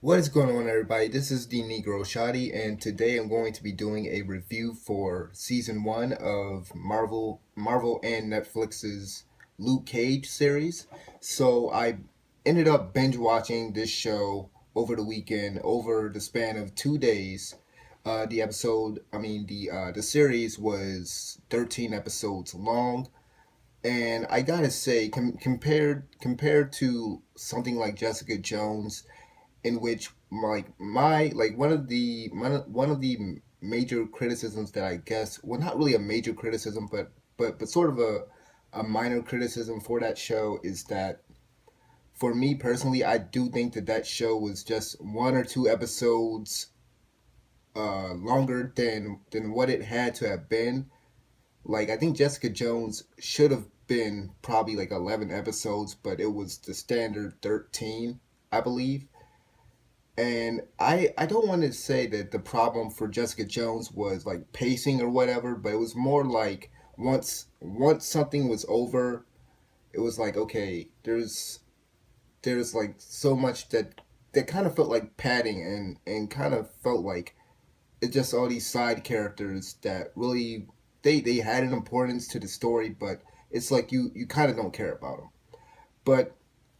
What is going on, everybody? This is the Negro Shotty, and today I'm going to be doing a review for season one of Marvel and Netflix's Luke Cage series. So I ended up binge watching this show over the weekend, over the span of 2 days. The series was 13 episodes long, and I gotta say, compared to something like Jessica Jones, in which one of the major criticisms that I guess, well, not really a major criticism, but sort of a minor criticism for that show is that, for me personally, I do think that that show was just one or two episodes longer than what it had to have been. Like, I think Jessica Jones should have been probably like 11 episodes, but it was the standard 13, I believe. And I don't want to say that the problem for Jessica Jones was like pacing or whatever, but it was more like once something was over, it was like, okay, there's like so much that kind of felt like padding, and kind of felt like it's just all these side characters that really they had an importance to the story, but it's like you kind of don't care about them. But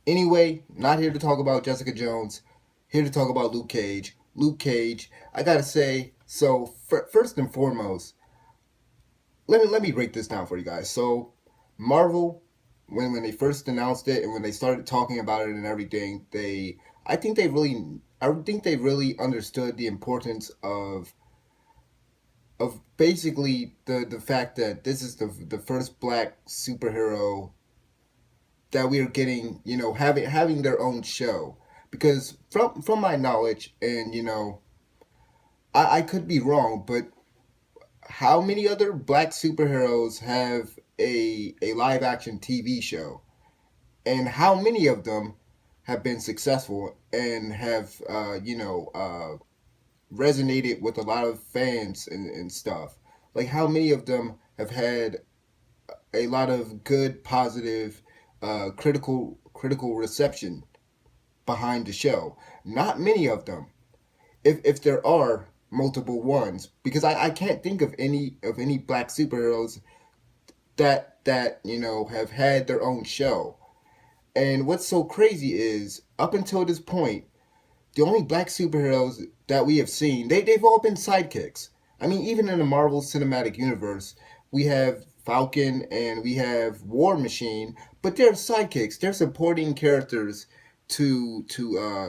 anyway, not here to talk about Jessica Jones. Here to talk about Luke Cage. Luke Cage. I gotta say, so first and foremost, let me break this down for you guys. So, Marvel, when they first announced it and when they started talking about it and everything, I think they really understood the importance of basically the fact that this is the first black superhero that we are getting, having their own show. Because from my knowledge, and I could be wrong, but how many other black superheroes have a live action TV show, and how many of them have been successful and have resonated with a lot of fans and stuff? Like, how many of them have had a lot of good, positive, critical reception behind the show? Not many of them. If there are multiple ones, because I can't think of any black superheroes that have had their own show. And what's so crazy is, up until this point, the only black superheroes that we have seen, they've all been sidekicks. I mean, even in the Marvel Cinematic Universe, we have Falcon and we have War Machine, but they're sidekicks. They're supporting characters to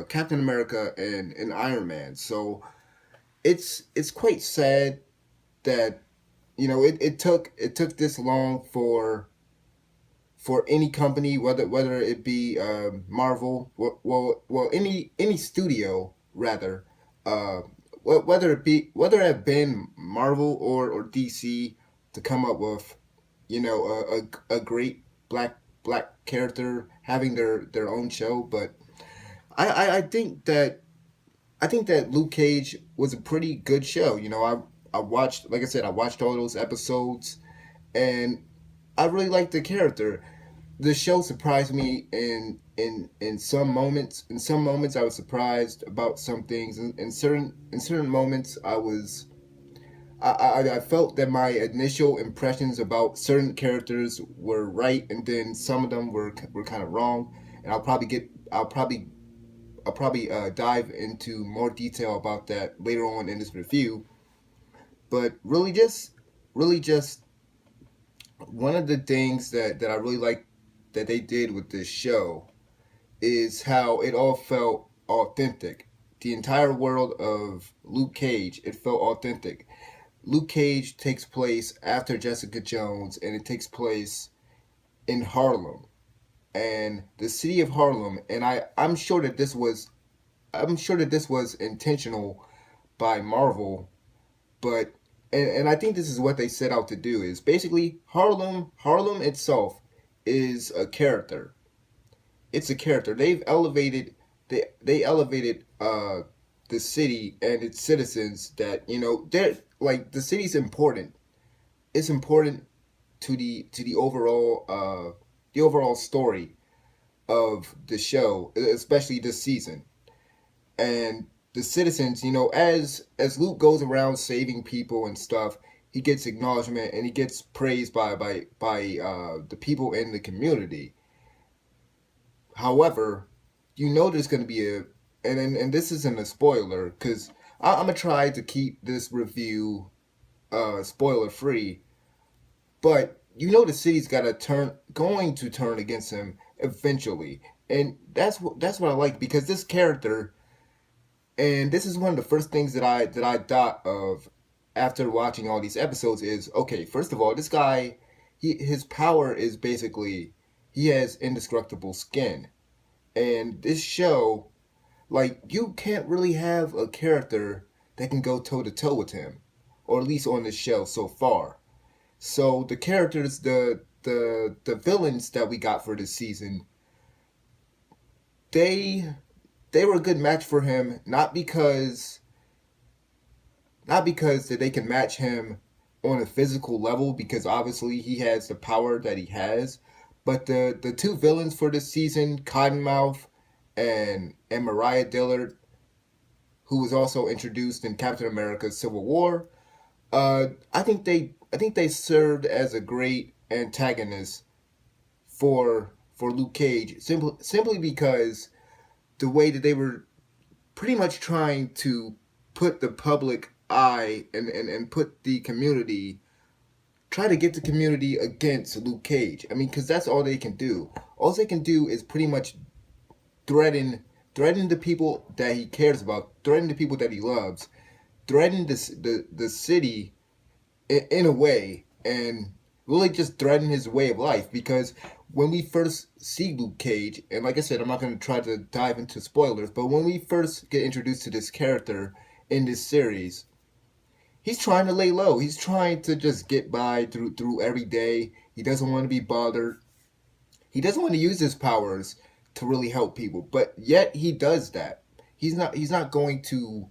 Captain America and Iron Man. So it's quite sad that it took this long for any company, whether it be Marvel, any studio rather, uh, whether it have been Marvel or DC, to come up with a great black character having their own show. But I I think that Luke Cage was a pretty good show. I watched, like I said, I watched all those episodes, and I really liked the character. The show surprised me in some moments. In some moments, I was surprised about some things. In certain moments, I felt that my initial impressions about certain characters were right, and then some of them were kind of wrong. And I'll probably dive into more detail about that later on in this review. But really just one of the things that I really like that they did with this show is how it all felt authentic. The entire world of Luke Cage, it felt authentic. Luke Cage takes place after Jessica Jones, and it takes place in Harlem, and the city of Harlem. And I'm sure that this was intentional by Marvel, but and I think this is what they set out to do, is basically Harlem itself is a character. It's a character. They elevated the city and its citizens, that they're like, the city's important. It's important to the overall story of the show, especially this season. And the citizens, as Luke goes around saving people and stuff, he gets acknowledgement and he gets praised by the people in the community. However, there's going to be and this isn't a spoiler because I'm gonna try to keep this review spoiler free, but the city's going to turn against him eventually, and that's what I like because this character, and this is one of the first things that I thought of after watching all these episodes is, okay, first of all, this guy, his power is basically he has indestructible skin, and this show, like, you can't really have a character that can go toe to toe with him, or at least on this show so far. So the characters, the villains that we got for this season, they they were a good match for him, not because that they can match him on a physical level, because obviously he has the power that he has, but the two villains for this season, Cottonmouth and Mariah Dillard, who was also introduced in Captain America: Civil War, I think they served as a great antagonist for Luke Cage, simply because the way that they were pretty much trying to put the public eye and put the community, try to get the community against Luke Cage. I mean, because that's all they can do. All they can do is pretty much threaten threaten the people that he cares about, threaten the people that he loves, threaten the city in a way, and really just threaten his way of life. Because when we first see Luke Cage, and like I said, I'm not going to try to dive into spoilers, but when we first get introduced to this character in this series, he's trying to lay low. He's trying to just get by through every day. He doesn't want to be bothered. He doesn't want to use his powers to really help people, but yet he does that. He's not going to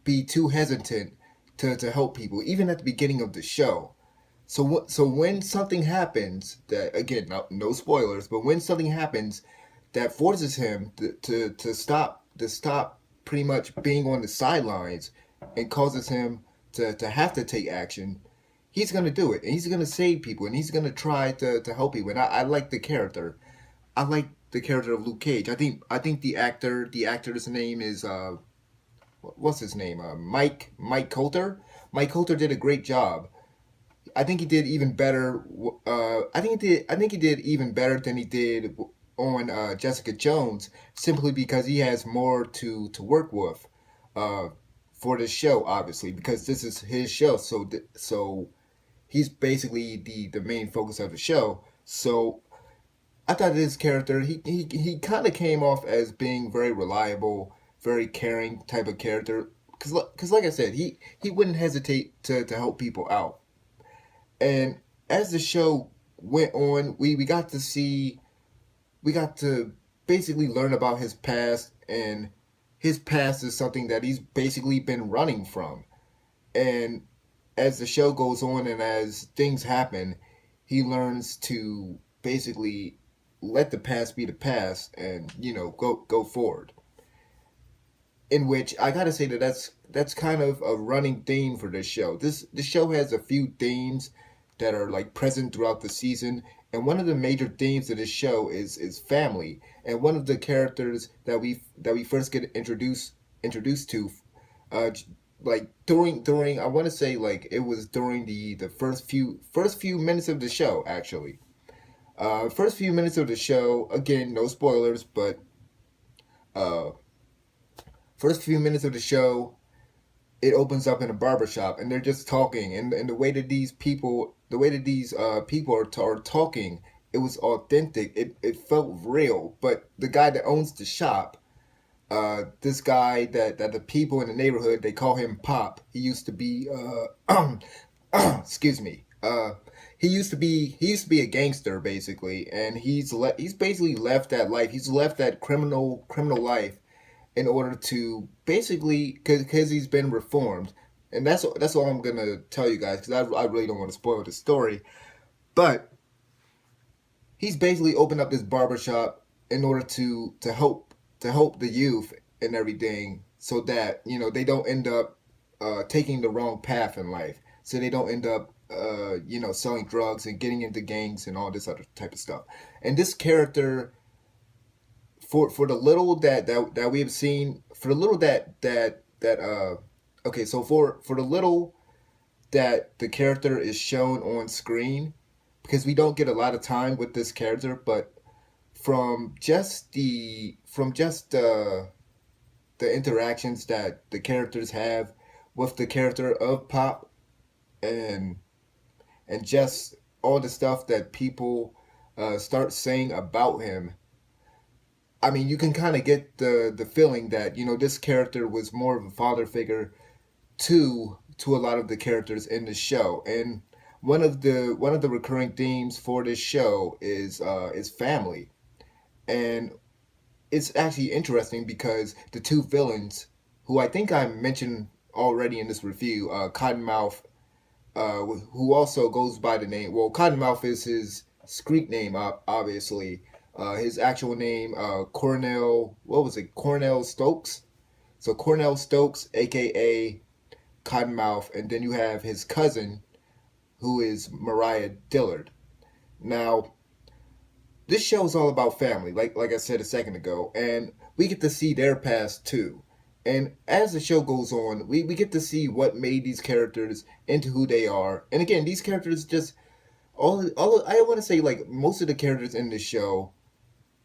be too hesitant to help people, even at the beginning of the show. So when something happens that, again, no spoilers, but when something happens that forces him to stop pretty much being on the sidelines and causes him to have to take action, he's gonna do it, and he's gonna save people, and he's gonna try to help people. And I like the character. I like the character of Luke Cage. I think the actor's name is what's his name? Mike Coulter. Mike Coulter did a great job. I think he did even better. I think he did even better than he did on Jessica Jones, simply because he has more to work with uh, for this show, obviously, because this is his show. So he's basically the main focus of the show. So I thought this character, he kind of came off as being very reliable, very caring type of character. Cause like I said, he wouldn't hesitate to help people out. And as the show went on, we got to basically learn about his past, and his past is something that he's basically been running from. And as the show goes on and as things happen, he learns to basically let the past be the past and go forward. In which I gotta say that's kind of a running theme for this show. This show has a few themes that are like present throughout the season, and one of the major themes of this show is family. And one of the characters that we first get introduced to, uh, like during I want to say, like, it was during the first few minutes of the show, actually. First few minutes of the show, again, no spoilers, but uh, first few minutes of the show, it opens up in a barbershop and they're just talking, and the way that these people are talking, it was authentic. It felt real. But the guy that owns the shop, this guy that the people in the neighborhood, they call him Pop. He used to be excuse me. He used to be a gangster, basically, and he's basically left that life. He's left that criminal life in order to basically, because he's been reformed. And that's all I'm gonna tell you guys, because I really don't want to spoil the story. But he's basically opened up this barbershop in order to help the youth and everything, so that they don't end up taking the wrong path in life, so they don't end up selling drugs and getting into gangs and all this other type of stuff. And this character, for the little that we have seen, for the little that okay, so for the little that the character is shown on screen, because we don't get a lot of time with this character, but from just the interactions that the characters have with the character of Pop, and just all the stuff that people start saying about him. I mean, you can kind of get the feeling that this character was more of a father figure to a lot of the characters in the show. And one of the recurring themes for this show is family. And it's actually interesting because the two villains, who I think I mentioned already in this review, Cottonmouth, who also goes by the name. Well, Cottonmouth is his Greek name, obviously. His actual name, Cornell. What was it? Cornell Stokes. So Cornell Stokes, aka Cottonmouth, and then you have his cousin, who is Mariah Dillard. Now, this show is all about family, like I said a second ago, and we get to see their past too. And as the show goes on, we get to see what made these characters into who they are. And again, these characters just I want to say, like, most of the characters in this show,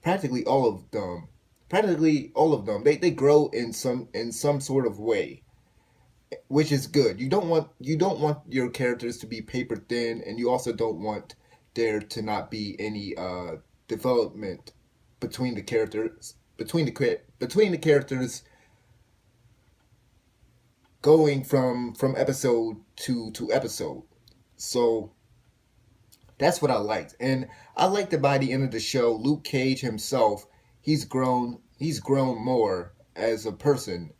practically all of them, they grow in some sort of way, which is good. You don't want your characters to be paper thin, and you also don't want there to not be any development between the characters, between the characters, going from episode to episode. So that's what I liked. And I liked that by the end of the show, Luke Cage himself, he's grown more as a person.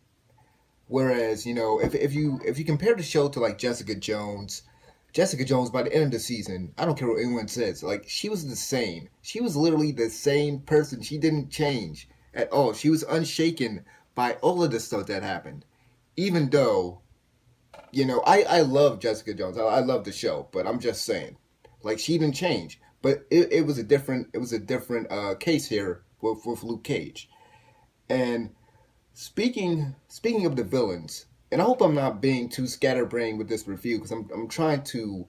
Whereas, if you compare the show to, like, Jessica Jones, by the end of the season, I don't care what anyone says, like, she was the same. She was literally the same person. She didn't change at all. She was unshaken by all of the stuff that happened. Even though, I love Jessica Jones. I love the show, but I'm just saying, like, she didn't change. But it was a different case here with Luke Cage. And speaking of the villains, and I hope I'm not being too scatterbrained with this review, because I'm trying to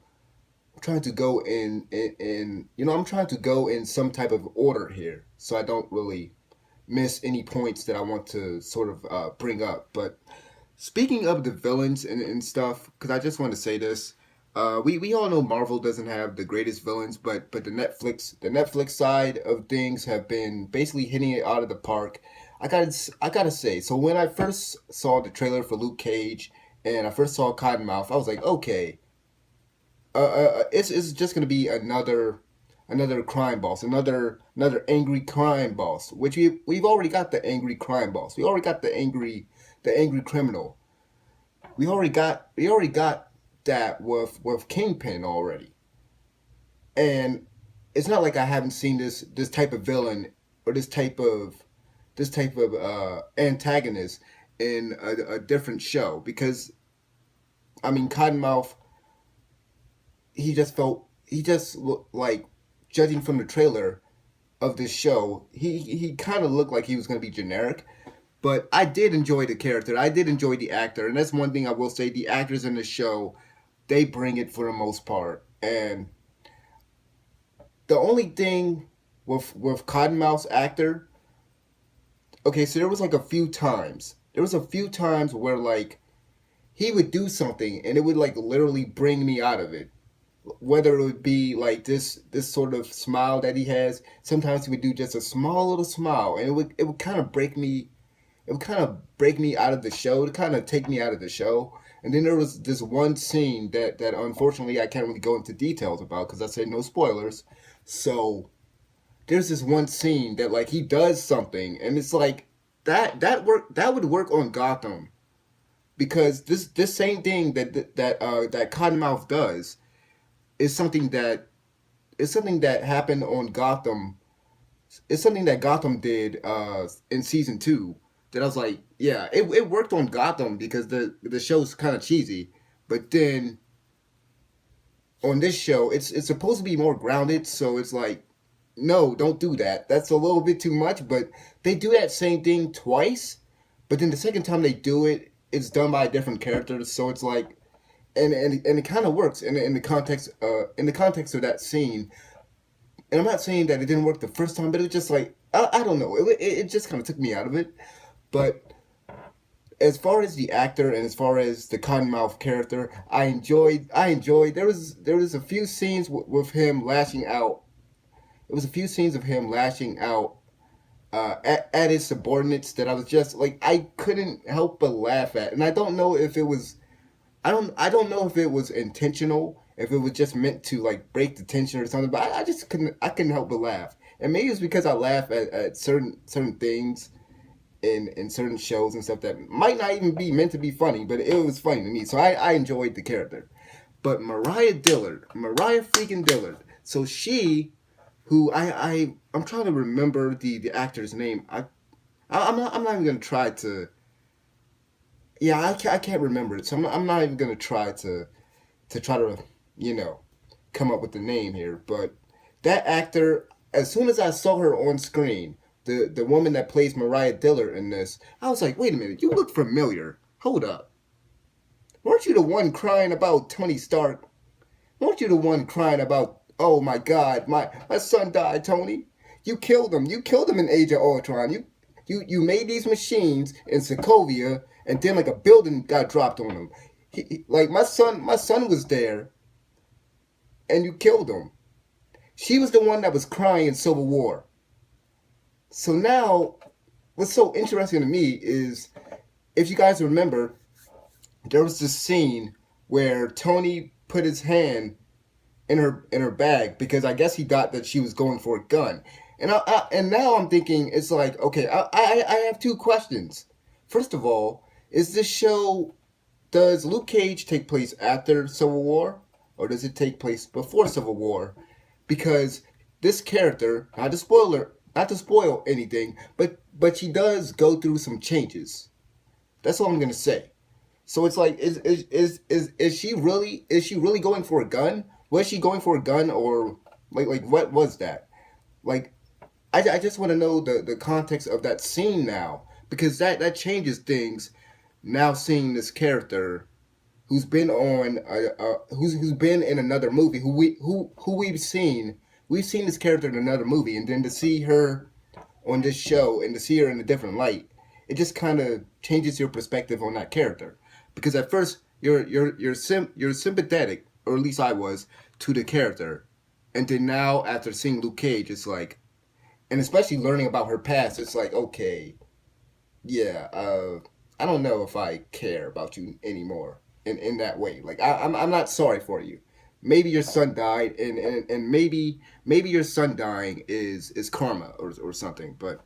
go I'm trying to go in some type of order here, so I don't really miss any points that I want to sort of bring up. But speaking of the villains and stuff, because I just want to say this, we all know Marvel doesn't have the greatest villains, but the Netflix side of things have been basically hitting it out of the park. I gotta say, so when I first saw the trailer for Luke Cage and I first saw Cottonmouth, I was like, okay, it's just gonna be another crime boss, another angry crime boss, which we've already got the angry crime boss. We already got the angry criminal. We already got that with Kingpin already. And it's not like I haven't seen this type of villain, or this type of antagonist in a different show, because I mean, Cottonmouth, he just looked like, judging from the trailer of this show, he kind of looked like he was going to be generic. But I did enjoy the character. I did enjoy the actor, and that's one thing I will say: the actors in the show, they bring it for the most part. And the only thing with Cottonmouth's actor, okay, so there was a few times where, like, he would do something and it would, like, literally bring me out of it. Whether it would be like this sort of smile that he has. Sometimes he would do just a small little smile, and it would kind of break me. It would kind of break me out of the show, to kind of take me out of the show. And then there was this one scene that unfortunately I can't really go into details about, because I said no spoilers. So there's this one scene that, like, he does something, and it's like that would work on Gotham, because this same thing that Cottonmouth does is something that happened on Gotham. It's something that Gotham did in season two, that I was like, yeah, it worked on Gotham because the show's kind of cheesy, but then on this show, it's supposed to be more grounded, so it's like, no, don't do that. That's a little bit too much, but they do that same thing twice, but then the second time they do it, it's done by a different character, so it's like, and it kind of works in the context of that scene. And I'm not saying that it didn't work the first time, but it was just like, I don't know, it just kind of took me out of it. But as far as the actor and as far as the Cottonmouth character, I enjoyed. There was a few scenes with him lashing out. It was a few scenes of him lashing out at his subordinates that I was just like I couldn't help but laugh at, and I don't know if it was I don't know if it was intentional, if it was just meant to like break the tension or something, but I just couldn't help but laugh, and maybe it's because I laugh at certain things in certain shows and stuff that might not even be meant to be funny, but it was funny to me. So I enjoyed the character. But Mariah freaking Dillard. So she, who I'm trying to remember the actor's name. I'm not even gonna try to. Yeah, I can't remember it. So I'm not even gonna try to try to you know come up with the name here. But that actor, as soon as I saw her on screen, the woman that plays Mariah Dillard in this, I was like, wait a minute, you look familiar. Hold up, weren't you the one crying about Tony Stark? Weren't you the one crying about, oh my God, my son died, Tony? You killed him. You killed him in Age of Ultron. You made these machines in Sokovia, and then like a building got dropped on him. Like my son was there, and you killed him. She was the one that was crying in Civil War. So now, what's so interesting to me is, if you guys remember, there was this scene where Tony put his hand in her bag because I guess he got that she was going for a gun. And now I'm thinking it's like, okay, I have two questions. First of all, is this show, does Luke Cage take place after Civil War, or does it take place before Civil War? Because this character, not to spoil anything, but she does go through some changes. That's all I'm gonna say. So it's like, is she really going for a gun? Was she going for a gun, or like what was that? Like, I just want to know the context of that scene now, because that changes things. Now seeing this character who's been on who's been in another movie, who we've seen this character in another movie, and then to see her on this show and to see her in a different light, it just kind of changes your perspective on that character. Because at first you're sympathetic, or at least I was, to the character, and then now after seeing Luke Cage, it's like, and especially learning about her past, it's like, okay, yeah, I don't know if I care about you anymore in that way. Like I'm not sorry for you. Maybe your son died, and maybe your son dying is karma or something. But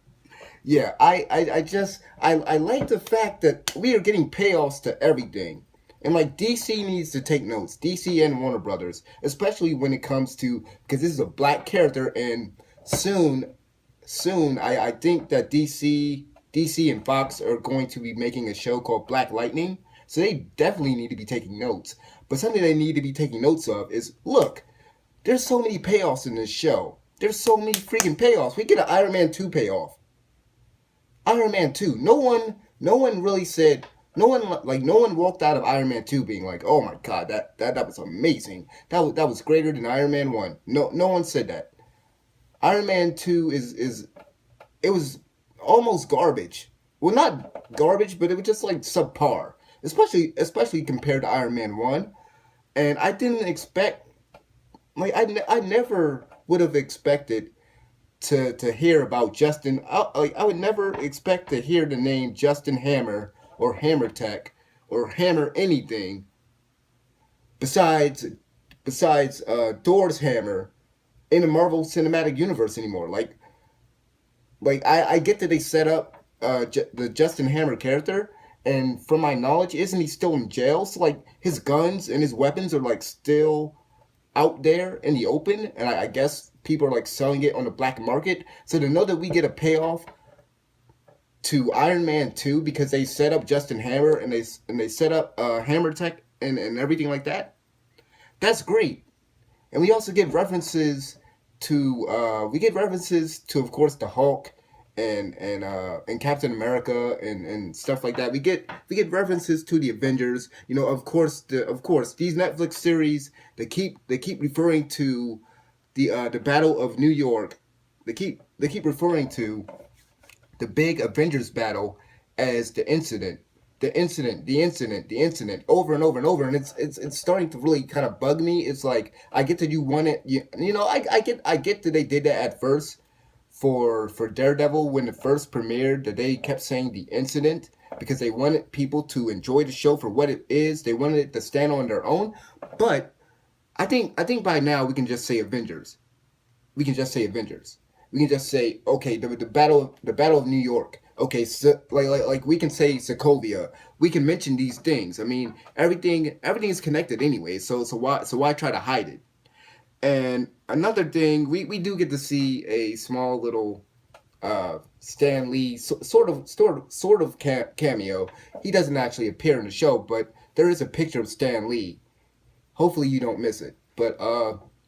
yeah, I like the fact that we are getting payoffs to everything. And like DC needs to take notes. DC and Warner Brothers, especially when it comes to, because this is a black character, and soon I think that DC and Fox are going to be making a show called Black Lightning. So they definitely need to be taking notes. But something they need to be taking notes of is, look, there's so many payoffs in this show. There's so many freaking payoffs. We get an Iron Man 2 payoff. Iron Man 2. No one really said, no one walked out of Iron Man 2 being like, "Oh my god, that was amazing. That was greater than Iron Man 1." No one said that. Iron Man 2 is it was almost garbage. Well, not garbage, but it was just like subpar. Especially compared to Iron Man 1. And I didn't expect, like I never would have expected to hear about Justin. I would never expect to hear the name Justin Hammer or Hammer Tech or Hammer anything besides Thor's hammer in the Marvel Cinematic Universe anymore. Like I get that they set up the Justin Hammer character, and from my knowledge, isn't he still in jail? So like his guns and his weapons are like still out there in the open, and I guess people are like selling it on the black market. So to know that we get a payoff to Iron Man 2 because they set up Justin Hammer and they set up Hammer Tech and everything like that. That's great. And we also get references to of course the Hulk and Captain America and stuff like that. We get references to the Avengers. You know, of course these Netflix series they keep referring to the Battle of New York. They keep referring to the big Avengers battle as the incident, over and over and over, and it's starting to really kind of bug me. It's like I get that you want it, you know, I get that they did that at first for Daredevil when it first premiered. That they kept saying the incident because they wanted people to enjoy the show for what it is. They wanted it to stand on their own, but I think by now we can just say Avengers. We can just say Avengers. We can just say okay, the battle of New York. Okay, so, like we can say Sokovia. We can mention these things. I mean, everything is connected anyway. So why try to hide it? And another thing, we do get to see a small little Stan Lee sort of cameo. He doesn't actually appear in the show, but there is a picture of Stan Lee. Hopefully you don't miss it. But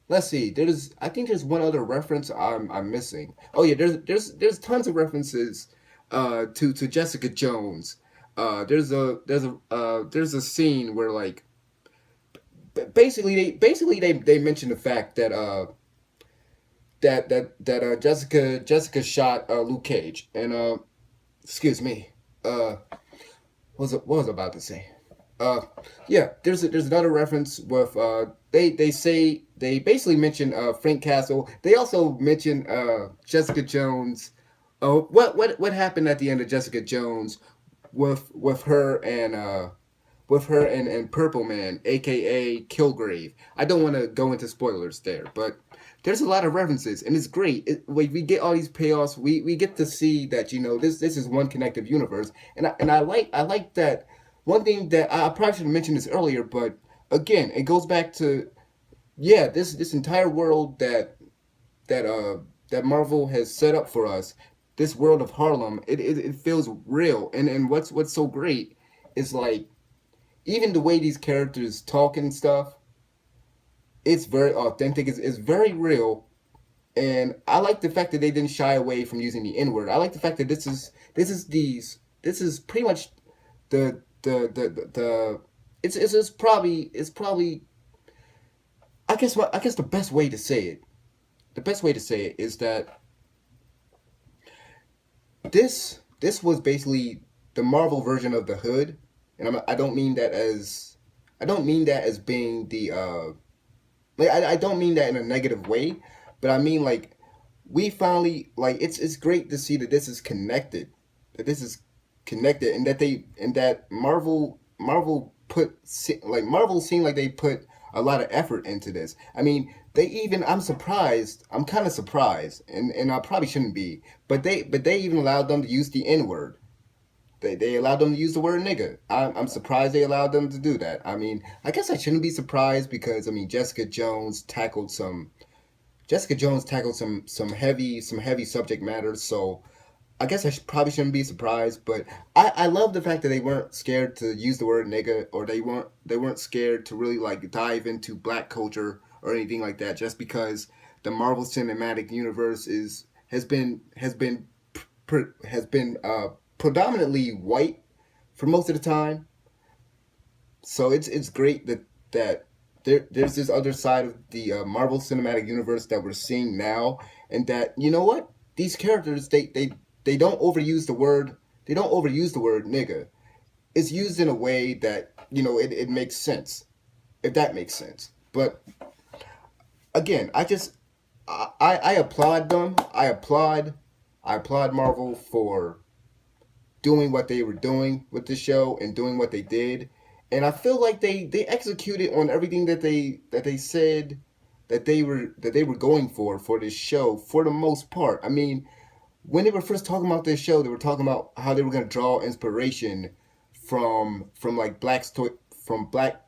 let's see. I think there's one other reference I'm missing. Oh yeah, there's tons of references to Jessica Jones. There's a scene where like basically they mention the fact that Jessica shot Luke Cage and excuse me. What was I about to say? Uh, yeah, there's another reference with they basically mention Frank Castle. They also mention Jessica Jones. Oh, what happened at the end of Jessica Jones with her and Purple Man, aka Kilgrave. I don't want to go into spoilers there, but there's a lot of references, and it's great. We get all these payoffs. We get to see that this is one connective universe, and I like that. One thing that I probably should have mentioned this earlier, but again, it goes back to yeah, this entire world that Marvel has set up for us, this world of Harlem, it feels real, and what's so great is like even the way these characters talk and stuff, it's very authentic. It's very real, and I like the fact that they didn't shy away from using the N word. I like the fact that this is pretty much the it's probably I guess the best way to say it is that this was basically the Marvel version of the Hood, and I don't mean that as being the like I don't mean that in a negative way, but I mean like we finally like it's great to see that this is connected, and that Marvel seemed like they put a lot of effort into this. I mean, they even I'm kind of surprised, and I probably shouldn't be, but they even allowed them to use the N word. They allowed them to use the word nigga. I'm surprised they allowed them to do that. I mean, I guess I shouldn't be surprised because I mean Jessica Jones tackled some heavy subject matter. So I guess probably shouldn't be surprised, but I love the fact that they weren't scared to use the word nigga, or they weren't scared to really like dive into black culture or anything like that. Just because the Marvel Cinematic Universe has been predominantly white for most of the time, so it's great that there's this other side of the Marvel Cinematic Universe that we're seeing now, and that you know what these characters they don't overuse the word nigga. It's used in a way that it makes sense, if that makes sense. But again, I applaud them. I applaud Marvel for doing what they were doing with the show and doing what they did. And I feel like they executed on everything that they said that they were going for this show for the most part. I mean, when they were first talking about this show, they were talking about how they were going to draw inspiration from like from black.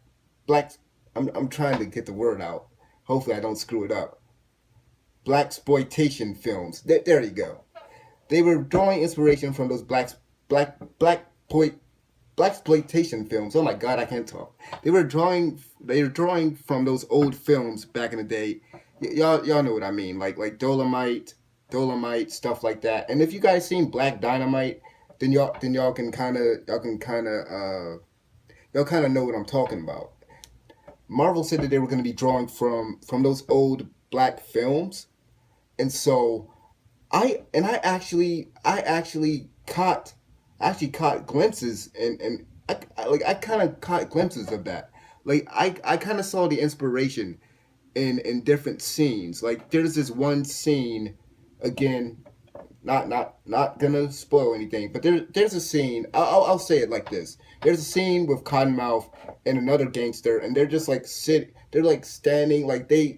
I'm trying to get the word out. Hopefully, I don't screw it up. Black exploitation films. There you go. they were drawing inspiration from those black exploitation films. Oh my God, I can't talk. They were drawing from those old films back in the day. Y'all know what I mean, like Dolomite stuff like that. And if you guys seen Black Dynamite, then y'all can kind of know what I'm talking about. Marvel said that they were going to be drawing from those old black films, and so I actually caught glimpses, and I kind of caught glimpses of that. Like I kind of saw the inspiration in different scenes. Like there's this one scene, again, not gonna spoil anything, but there's a scene. I'll say it like this. There's a scene with Cottonmouth and another gangster, and they're just like they're like standing, like they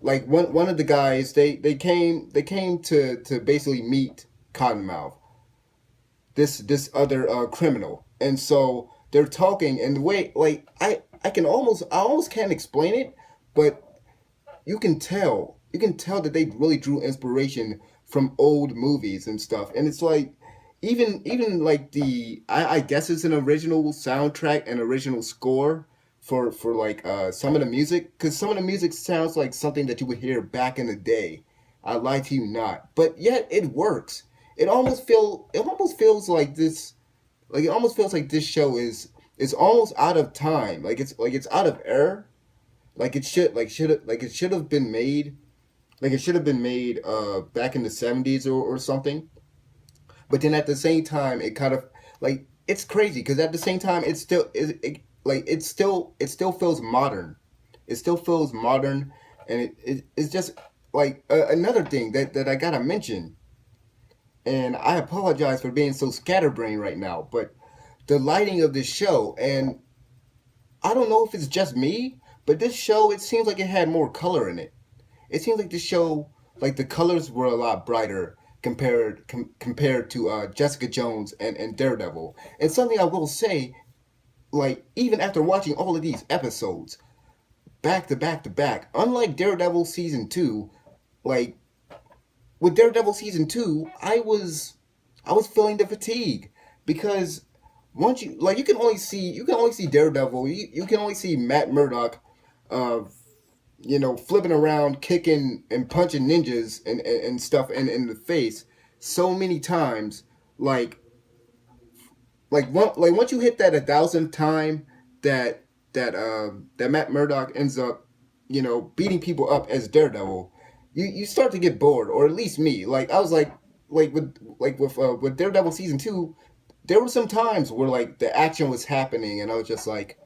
like one of the guys, they came to basically meet Cottonmouth, this other criminal, and so they're talking, and the way, like, I almost can't explain it, but you can tell that they really drew inspiration from old movies and stuff, and it's like, even like I guess it's an original soundtrack and original score for like some of the music, because some of the music sounds like something that you would hear back in the day. I lie to you not, but yet it works. It almost feels like this, like it almost feels like this show is almost out of time, like it's out of era, like it should have been made, like it should have been made back in the 70s or something. But then at the same time, it kind of, like, it's crazy because at the same time it still feels modern. It still feels modern, and it's just like another thing that I gotta mention. And I apologize for being so scatterbrained right now, but the lighting of this show, and I don't know if it's just me, but this show, it seems like it had more color in it. It seems like the show, like the colors were a lot brighter compared to Jessica Jones and Daredevil. And something I will say, like, even after watching all of these episodes back to back to back, unlike Daredevil season two, like with Daredevil season two, I was feeling the fatigue because once you, like, you can only see Daredevil, you can only see Matt Murdock, uh, flipping around, kicking and punching ninjas and stuff in the face so many times. Like once you hit that 1,000th time that that Matt Murdock ends up, beating people up as Daredevil, you start to get bored, or at least me. Like I was with Daredevil season two, there were some times where like the action was happening, and I was just like,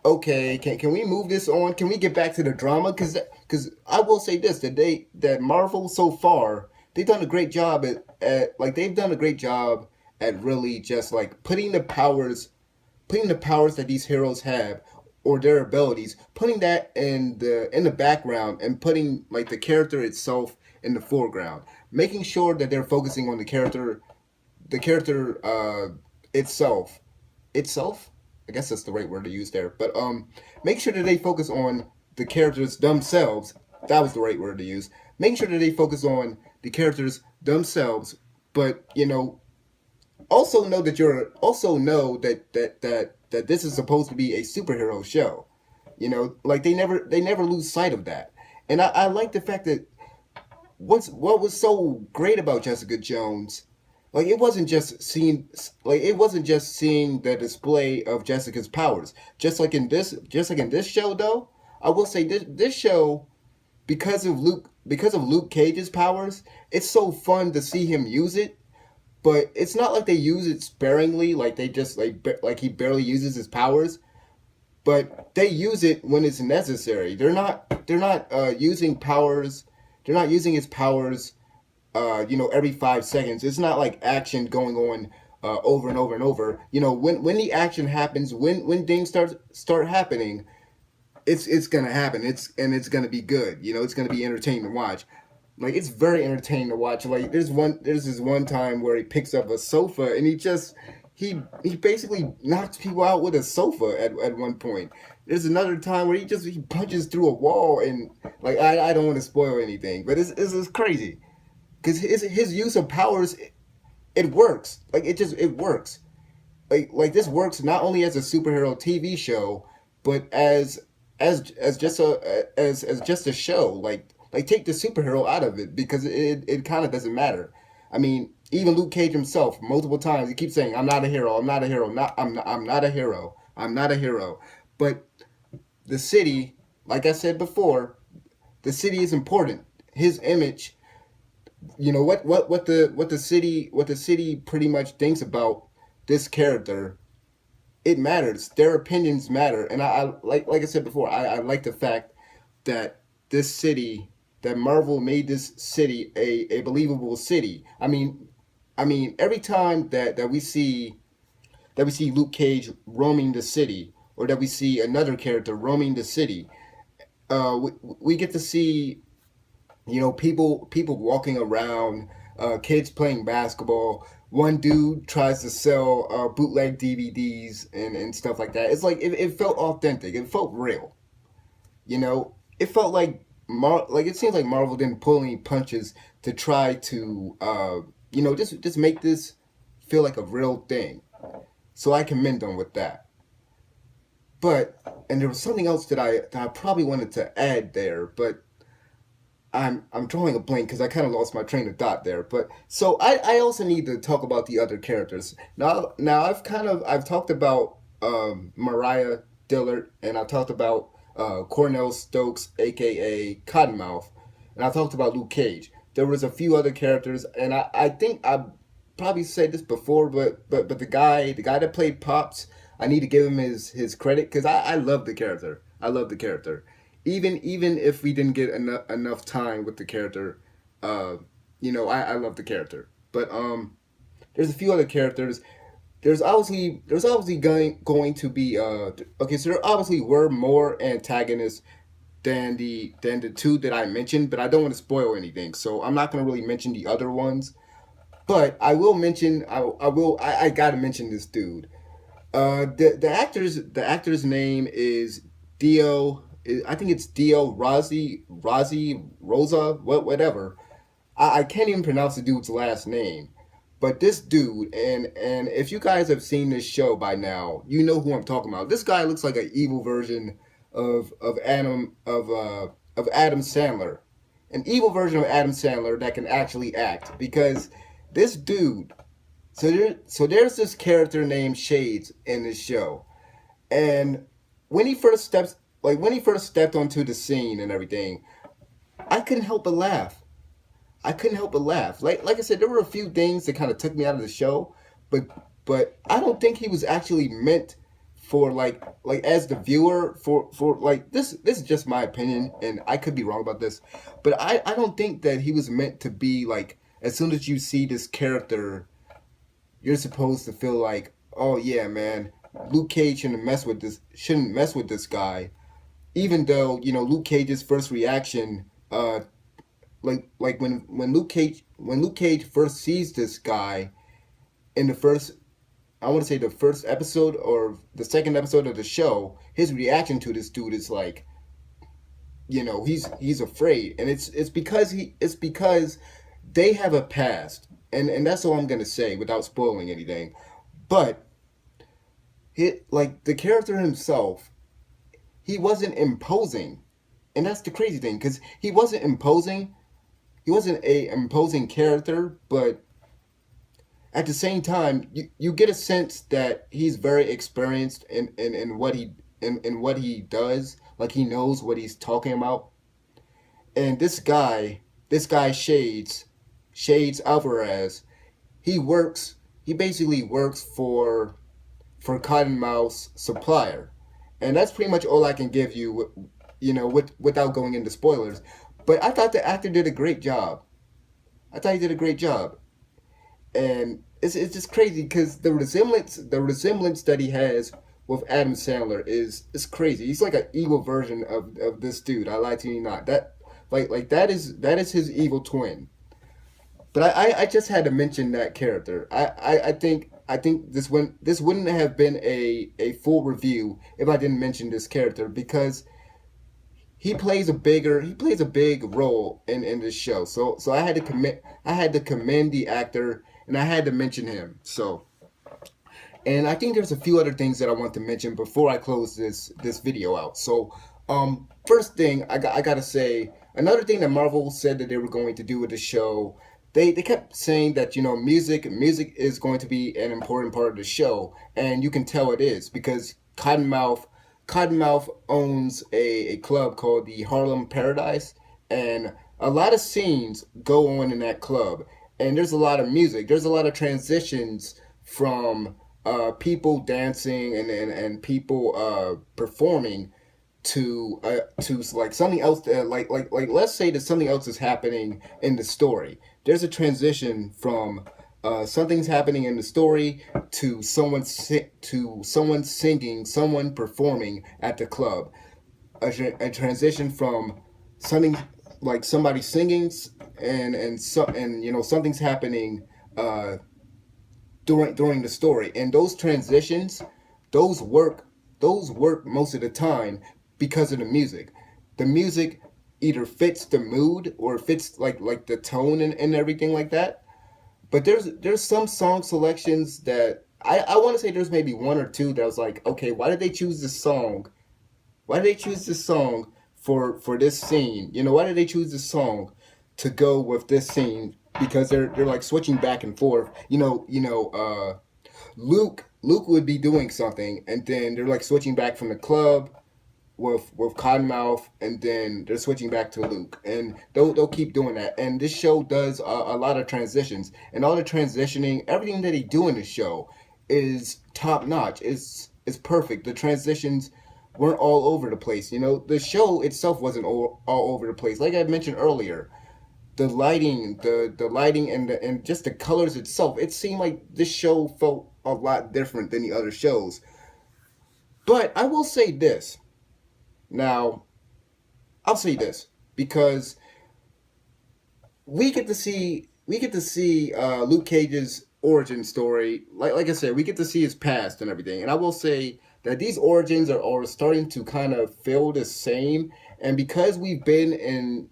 okay, can we move this on? Can we get back to the drama? Because I will say this, that Marvel so far, they've done a great job they've done a great job at really just like putting the powers that these heroes have, or their abilities, putting that in the background, and putting like the character itself in the foreground, making sure that they're focusing on the character itself itself. I guess that's the right word to use there. But make sure that they focus on the characters themselves. That was the right word to use. Make sure that they focus on the characters themselves. But also know that this is supposed to be a superhero show. Like they never lose sight of that. And I like the fact that what was so great about Jessica Jones, like it wasn't just seeing the display of Jessica's powers. Just like in this show though, I will say this show, because of Luke Cage's powers, it's so fun to see him use it, but it's not like they use it sparingly, like they just like he barely uses his powers, but they use it when it's necessary. They're not using powers. They're not using his powers. Every 5 seconds. It's not like action going on over and over and over. When the action happens, when things start happening, it's gonna happen. It's gonna be good. It's gonna be entertaining to watch. Like, it's very entertaining to watch. Like, there's this one time where he picks up a sofa, and he basically knocks people out with a sofa at one point. There's another time where he punches through a wall, and like I don't want to spoil anything, but it's crazy. because his use of powers, it works. Like it works. Like this works not only as a superhero TV show, but as just as just a show. Like take the superhero out of it because it kind of doesn't matter. I mean, even Luke Cage himself, multiple times, he keeps saying, "I'm not a hero. I'm not a hero. I'm not a hero. I'm not a hero." But the city, like I said before, the city is important. His image, what the city pretty much thinks about this character, it matters. Their opinions matter, and I like I said before, I like the fact that this city, that Marvel made this city a believable city. I mean, every time that we see Luke Cage roaming the city, or that we see another character roaming the city, we get to see people walking around, kids playing basketball. One dude tries to sell bootleg DVDs and stuff like that. It's like it felt authentic. It felt real. It felt like like it seems like Marvel didn't pull any punches to try to just make this feel like a real thing. So I commend them with that. But and there was something else that I probably wanted to add there, but I'm drawing a blank because I kind of lost my train of thought there. But so I also need to talk about the other characters. Now I've talked about Mariah Dillard, and I've talked about Cornell Stokes, aka Cottonmouth, and I talked about Luke Cage. There was a few other characters, and I think I probably said this before, but the guy that played Pops, I need to give him his credit because I love the character. I love the character, even if we didn't get enough time with the character. uh I love the character. But there's a few other characters. There's obviously going to be okay, so there obviously were more antagonists than the two that I mentioned, but I don't want to spoil anything, so I'm not going to really mention the other ones. But I will mention, I gotta mention this dude. The actor's name is Dio. I think it's Dio Rosa, whatever. I can't even pronounce the dude's last name. But this dude, and if you guys have seen this show by now, you know who I'm talking about. This guy looks like an evil version of Adam Sandler, an evil version of Adam Sandler that can actually act. Because this dude, there's this character named Shades in this show, and when he first steps when he first stepped onto the scene and everything, I couldn't help but laugh. I couldn't help but laugh. Like I said, there were a few things that kind of took me out of the show, but I don't think he was actually meant for like as the viewer for like this is just my opinion, and I could be wrong about this, but I don't think that he was meant to be like, as soon as you see this character, you're supposed to feel like, oh yeah, man, Luke Cage shouldn't mess with this guy, even though Luke Cage's first reaction, like when Luke Cage first sees this guy in the first, I want to say the first episode or the second episode of the show, his reaction to this dude is like, he's afraid, and it's because they have a past, and that's all I'm gonna say without spoiling anything. But like the character himself, he wasn't imposing, and that's the crazy thing, because he wasn't imposing. He wasn't a imposing character, but at the same time, you get a sense that he's very experienced in what he does. Like he knows what he's talking about. And this guy Shades Alvarez, he basically works for Cottonmouth's supplier, and that's pretty much all I can give you. Without going into spoilers. But I thought the actor did a great job. I thought he did a great job, and it's just crazy because the resemblance that he has with Adam Sandler is crazy. He's like an evil version of this dude. I lie to you not. That is his evil twin. But I just had to mention that character. I think this wouldn't have been a full review if I didn't mention this character, because he plays a big role in this show. So I had to commend the actor, and I had to mention him. So, and I think there's a few other things that I want to mention before I close this video out. So, first thing I gotta say, another thing that Marvel said that they were going to do with the show, they kept saying that, you know, music is going to be an important part of the show, and you can tell it is because Cottonmouth owns a club called the Harlem Paradise, and a lot of scenes go on in that club, and there's a lot of music. There's a lot of transitions from people dancing and people performing to like something else like let's say that something else is happening in the story. There's a transition from something's happening in the story to someone singing, someone performing at the club. A transition from something like somebody singing and you know something's happening uh, during the story, and those transitions, those work those work most of the time because of the music. The music either fits the mood or fits like the tone and everything like that. But there's some song selections that I want to say there's maybe one or two that I was like, okay, why did they choose this song? Why did they choose this song for this scene? You know, why did they choose this song to go with this scene? Because they're like switching back and forth. Luke would be doing something, and then they're like switching back from the club with Cottonmouth, and then they're switching back to Luke, and they'll keep doing that. And this show does a lot of transitions, and all the transitioning, everything that they do in the show is top notch. Is perfect. The transitions weren't all over the place. You know, the show itself wasn't all over the place. Like I mentioned earlier, the lighting and just the colors itself. It seemed like this show felt a lot different than the other shows. But I will say this. Now, I'll say this because we get to see Luke Cage's origin story. Like I said, we get to see his past and everything. And I will say that these origins are starting to kind of feel the same. And because we've been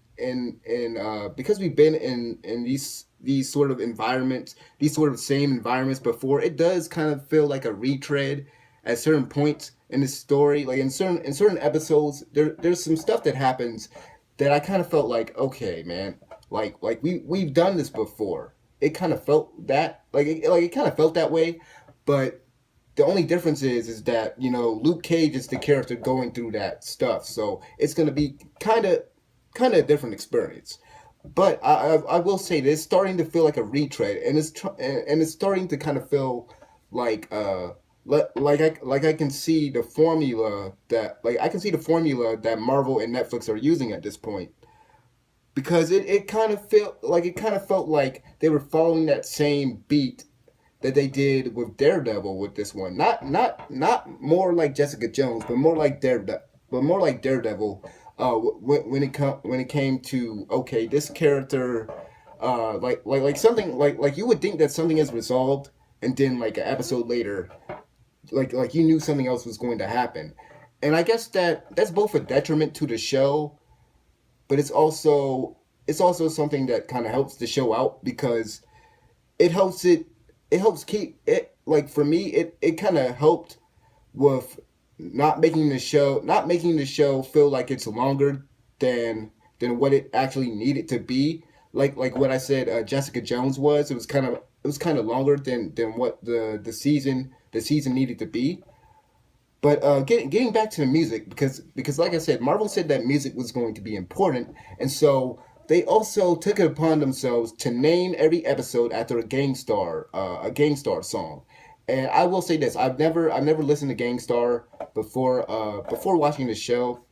because we've been in these sort of environments, these sort of same environments before, it does kind of feel like a retread at certain points in the story. Like in certain episodes, there's some stuff that happens that I kind of felt like, okay, man, like we've done this before. It kind of felt that it kind of felt that way, but the only difference is that, you know, Luke Cage is the character going through that stuff, so it's gonna be kind of a different experience. But I will say this, starting to feel like a retread, and it's starting to kind of feel like like I can see the formula that Marvel and Netflix are using at this point, because it kind of felt like they were following that same beat that they did with Daredevil with this one. Not more like Jessica Jones, but more like Daredevil. When it came to, okay, this character, like something like you would think that something is resolved, and then like an episode later, like you knew something else was going to happen. And I guess that's both a detriment to the show, but it's also something that kind of helps the show out, because it helps it helps keep it, like for me it kind of helped with not making the show feel like it's longer than what it actually needed to be. Like what I said, Jessica Jones was, it was kind of longer than what the season needed to be. But getting back to the music, because like I said, Marvel said that music was going to be important, and so they also took it upon themselves to name every episode after a Gangstar song. And I will say this: I've never listened to Gangstar before watching the show.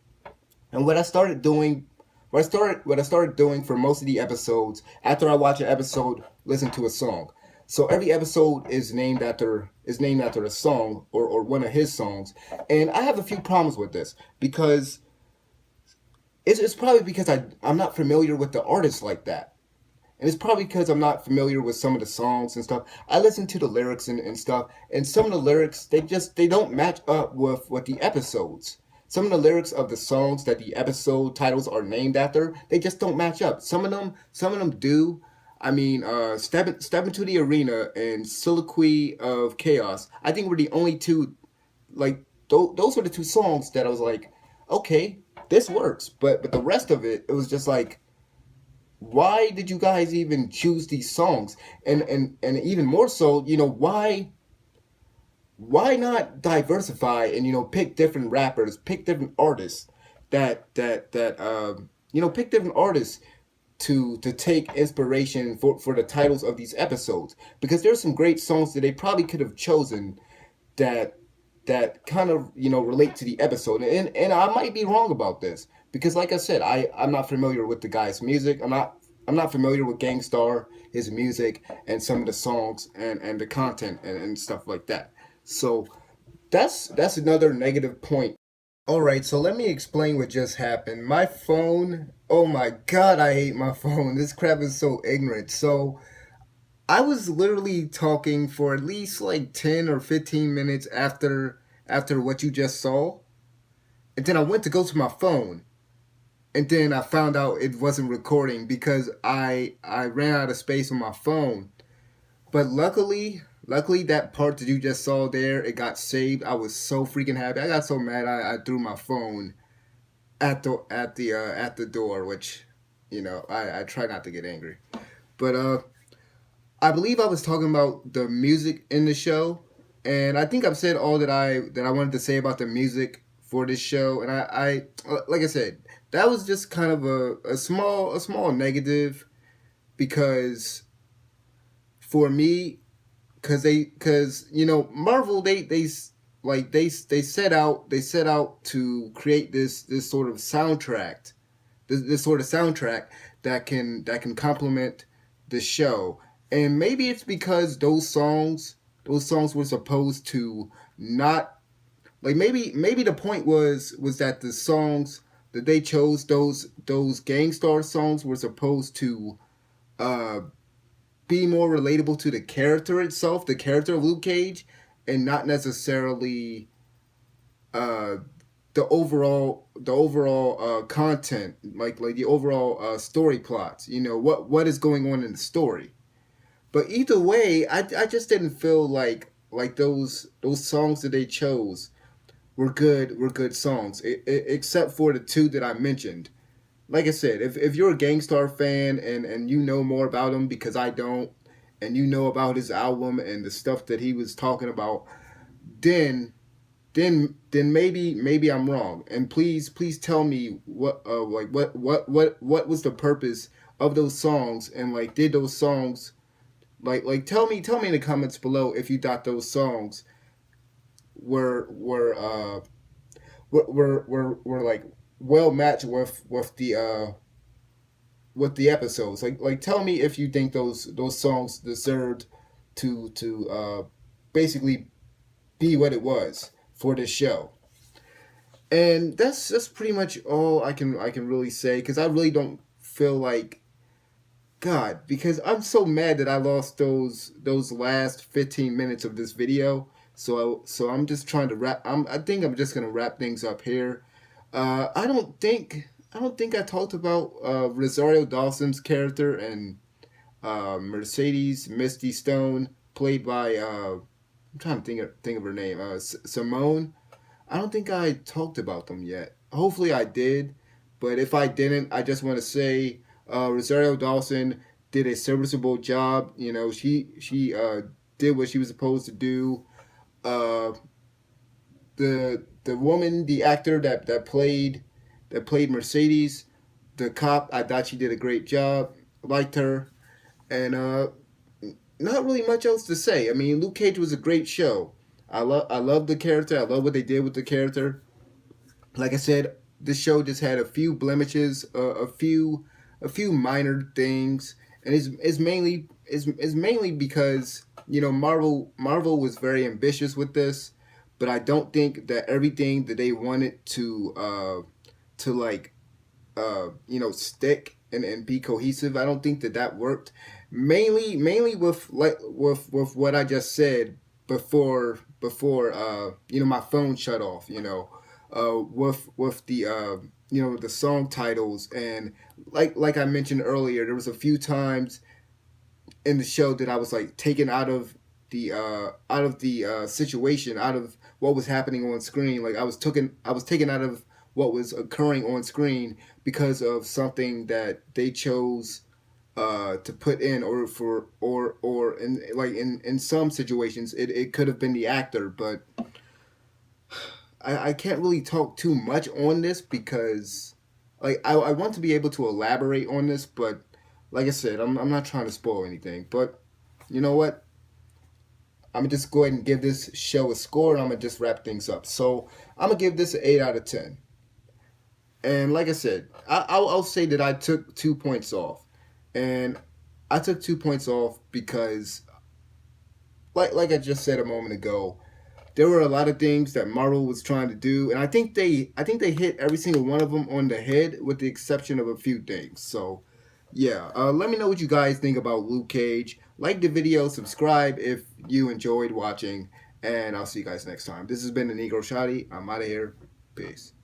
And what I started doing for most of the episodes, after I watch an episode, listen to a song. So every episode is named after a song, or one of his songs. And I have a few problems with this, because it's probably because I'm not familiar with the artist like that. And it's probably because I'm not familiar with some of the songs and stuff. I listen to the lyrics and stuff, and some of the lyrics, they don't match up with the episodes. some of the lyrics of the songs that the episode titles are named after, they just don't match up. Some of them do. I mean, Step Into the Arena and Soliloquy of Chaos, I think were the only two, like, those were the two songs that I was like, okay, this works. But the rest of it, it was just like, why did you guys even choose these songs? And even more so, why not diversify and pick different rappers, pick different artists that pick different artists to take inspiration for the titles of these episodes, because there's some great songs that they probably could have chosen that kind of relate to the episode. And I might be wrong about this, because like I said, I'm not familiar with the guy's music. I'm not familiar with Gangstar, his music, and some of the songs and the content and stuff like that. So that's another negative point. All right, so let me explain what just happened. My phone, oh my god, I hate my phone. This crap is so ignorant. So I was literally talking for at least like 10 or 15 minutes after what you just saw. And then I went to go to my phone. And then I found out it wasn't recording because I ran out of space on my phone. But luckily that part that you just saw there, it got saved. I was so freaking happy. I got so mad I threw my phone at the door, which I try not to get angry. But I believe I was talking about the music in the show, and I think I've said all that I wanted to say about the music for this show. And I like I said, that was just kind of a small negative, because for me, because Marvel, they set out to create this sort of soundtrack, this sort of soundtrack that can complement the show. And maybe it's because those songs were supposed to not, like, maybe the point was that the songs that they chose, those Gangstar songs, were supposed to uh be more relatable to the character itself, the character of Luke Cage, and not necessarily uh the overall content, like the overall story plots. What is going on in the story. But either way, I just didn't feel like those songs that they chose were good songs, except for the two that I mentioned. Like I said, if you're a Gangstar fan and you know more about him, because I don't, and you know about his album and the stuff that he was talking about, then then maybe I'm wrong. And please tell me what was the purpose of those songs, and like, did those songs, tell me in the comments below if you thought those songs were were uh were like well matched with the episodes. Like, tell me if you think those songs deserved to basically be what it was for this show. And that's pretty much all I can really say, because I really don't feel like, God, because I'm so mad that I lost those last 15 minutes of this video. So I'm just trying to I think I'm just gonna wrap things up here. I don't think I talked about Rosario Dawson's character, and Mercedes Misty Stone, played by I'm trying to think of her name, Simone. I don't think I talked about them yet. Hopefully I did, but if I didn't, I just want to say Rosario Dawson did a serviceable job. She did what she was supposed to do. Uh, the woman, the actor that played Mercedes, the cop, I thought she did a great job. Liked her, and not really much else to say. I mean, Luke Cage was a great show. I love the character. I love what they did with the character. Like I said, this show just had a few blemishes, a few minor things, and it's mainly because Marvel was very ambitious with this, but I don't think that everything that they wanted to like stick and be cohesive. I don't think that worked. Mainly with with what I just said before my phone shut off. with the the song titles. And like I mentioned earlier, there was a few times in the show that I was like taken out of the situation, out of what was happening on screen. Like I was taken out of what was occurring on screen because of something that they chose to put in, or for or in like in some situations it could have been the actor. But I can't really talk too much on this because like I want to be able to elaborate on this, but like I said, I'm not trying to spoil anything. But you know what? I'm gonna just go ahead and give this show a score, and I'm gonna just wrap things up. So I'm gonna give this an 8 out of 10. And like I said, I'll say that I took 2 points off, and I took 2 points off because, like I just said a moment ago, there were a lot of things that Marvel was trying to do, and I think they hit every single one of them on the head, with the exception of a few things. So, yeah, let me know what you guys think about Luke Cage. Like the video, subscribe if you enjoyed watching, and I'll see you guys next time. This has been the Negro Shotty. I'm out of here. Peace.